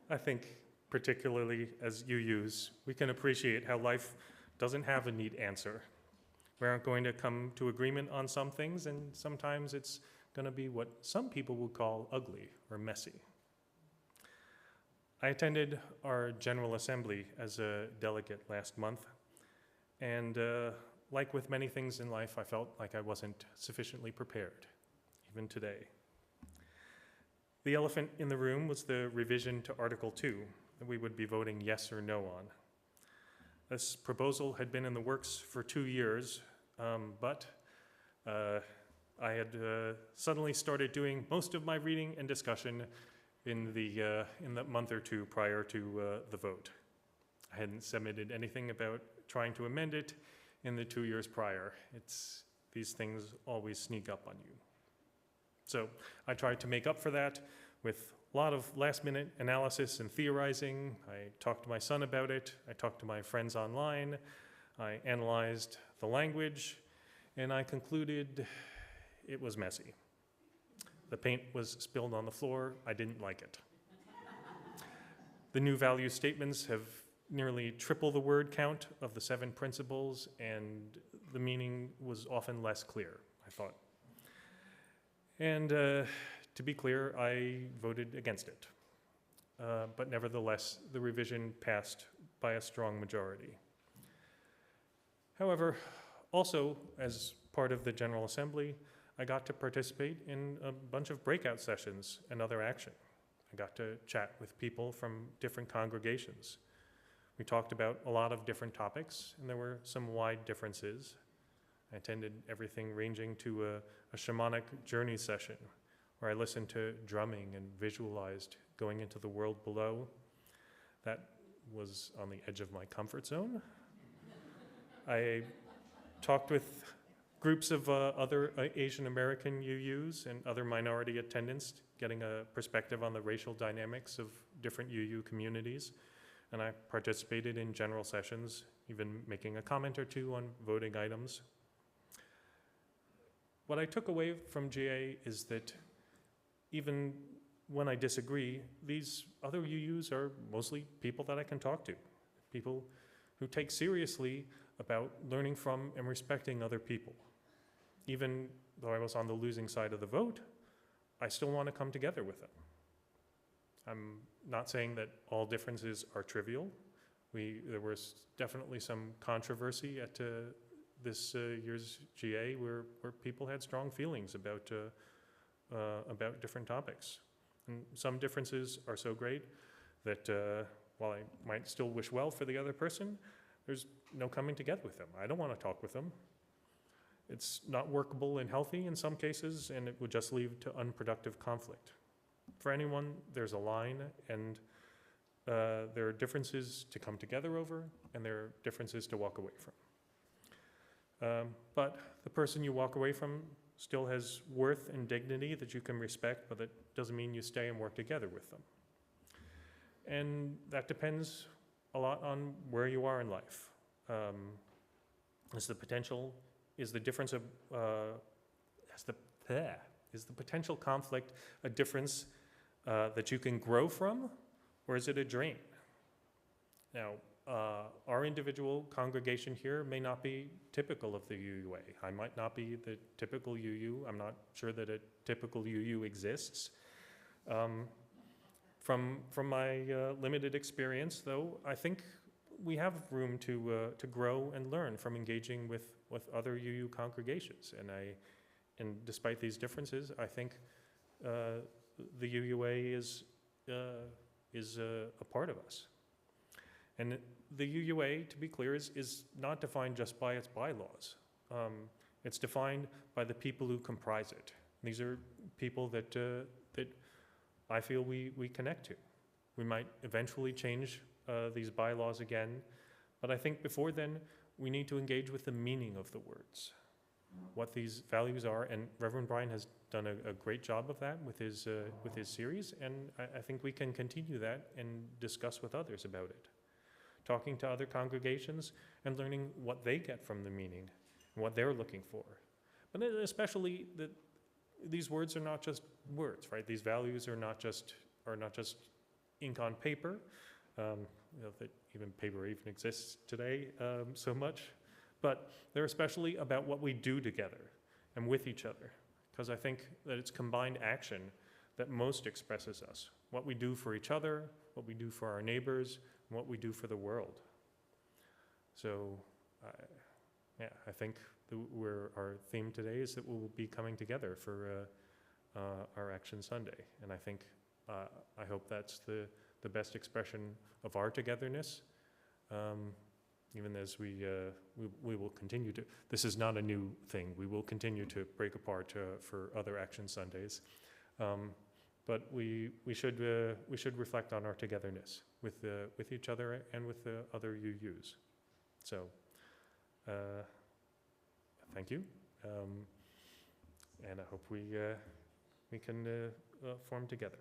I think, particularly as UUs, we can appreciate how life doesn't have a neat answer. We aren't going to come to agreement on some things, and sometimes it's going to be what some people would call ugly or messy. I attended our General Assembly as a delegate last month, and like with many things in life, I felt like I wasn't sufficiently prepared, even today. The elephant in the room was the revision to Article 2 that we would be voting yes or no on. This proposal had been in the works for 2 years, but I had suddenly started doing most of my reading and discussion in the month or two prior to the vote. I hadn't submitted anything about trying to amend it in the 2 years prior. These things always sneak up on you. So I tried to make up for that with a lot of last-minute analysis and theorizing. I talked to my son about it. I talked to my friends online. I analyzed the language, and I concluded it was messy. The paint was spilled on the floor. I didn't like it. The new value statements have nearly triple the word count of the 7 principles, and the meaning was often less clear, I thought. And to be clear, I voted against it. But nevertheless, the revision passed by a strong majority. However, also as part of the General Assembly, I got to participate in a bunch of breakout sessions and other action. I got to chat with people from different congregations. We talked about a lot of different topics, and there were some wide differences. I attended everything ranging to a shamanic journey session, where I listened to drumming and visualized going into the world below. That was on the edge of my comfort zone. I talked with groups of other Asian American UUs and other minority attendants, getting a perspective on the racial dynamics of different UU communities. And I participated in general sessions, even making a comment or two on voting items. What I took away from GA is that even when I disagree, these other UUs are mostly people that I can talk to, people who take seriously about learning from and respecting other people. Even though I was on the losing side of the vote, I still want to come together with them. I'm not saying that all differences are trivial. There was definitely some controversy at this year's GA where people had strong feelings about different topics. And some differences are so great that while I might still wish well for the other person, there's no coming together with them. I don't want to talk with them. It's not workable and healthy in some cases, and it would just lead to unproductive conflict. For anyone, there's a line, and there are differences to come together over, and there are differences to walk away from. But the person you walk away from still has worth and dignity that you can respect, but that doesn't mean you stay and work together with them. And that depends a lot on where you are in life. Is the potential conflict a difference that you can grow from, or is it a drain? Now, our individual congregation here may not be typical of the UUA. I might not be the typical UU. I'm not sure that a typical UU exists. From my limited experience, though, I think we have room to grow and learn from engaging with other UU congregations. And despite these differences, I think the UUA is a part of us. And the UUA, to be clear, is not defined just by its bylaws. It's defined by the people who comprise it. These are people that I feel we connect to. We might eventually change these bylaws again, but I think before then, we need to engage with the meaning of the words, what these values are, and Reverend Brian has done a great job of that with his series, and I think we can continue that and discuss with others about it. Talking to other congregations and learning what they get from the meaning and what they're looking for. But especially that these words are not just words, right? These values are not just ink on paper, that even paper even exists today so much, but they're especially about what we do together and with each other, because I think that it's combined action that most expresses us, what we do for each other, what we do for our neighbors, and what we do for the world. So, I think our theme today is that we'll be coming together for our Action Sunday, and I think I hope that's the best expression of our togetherness. Even as we will continue to, this is not a new thing, we will continue to break apart for other Action Sundays. But we should reflect on our togetherness with each other and with the other UUs. So, thank you, and I hope we can form together.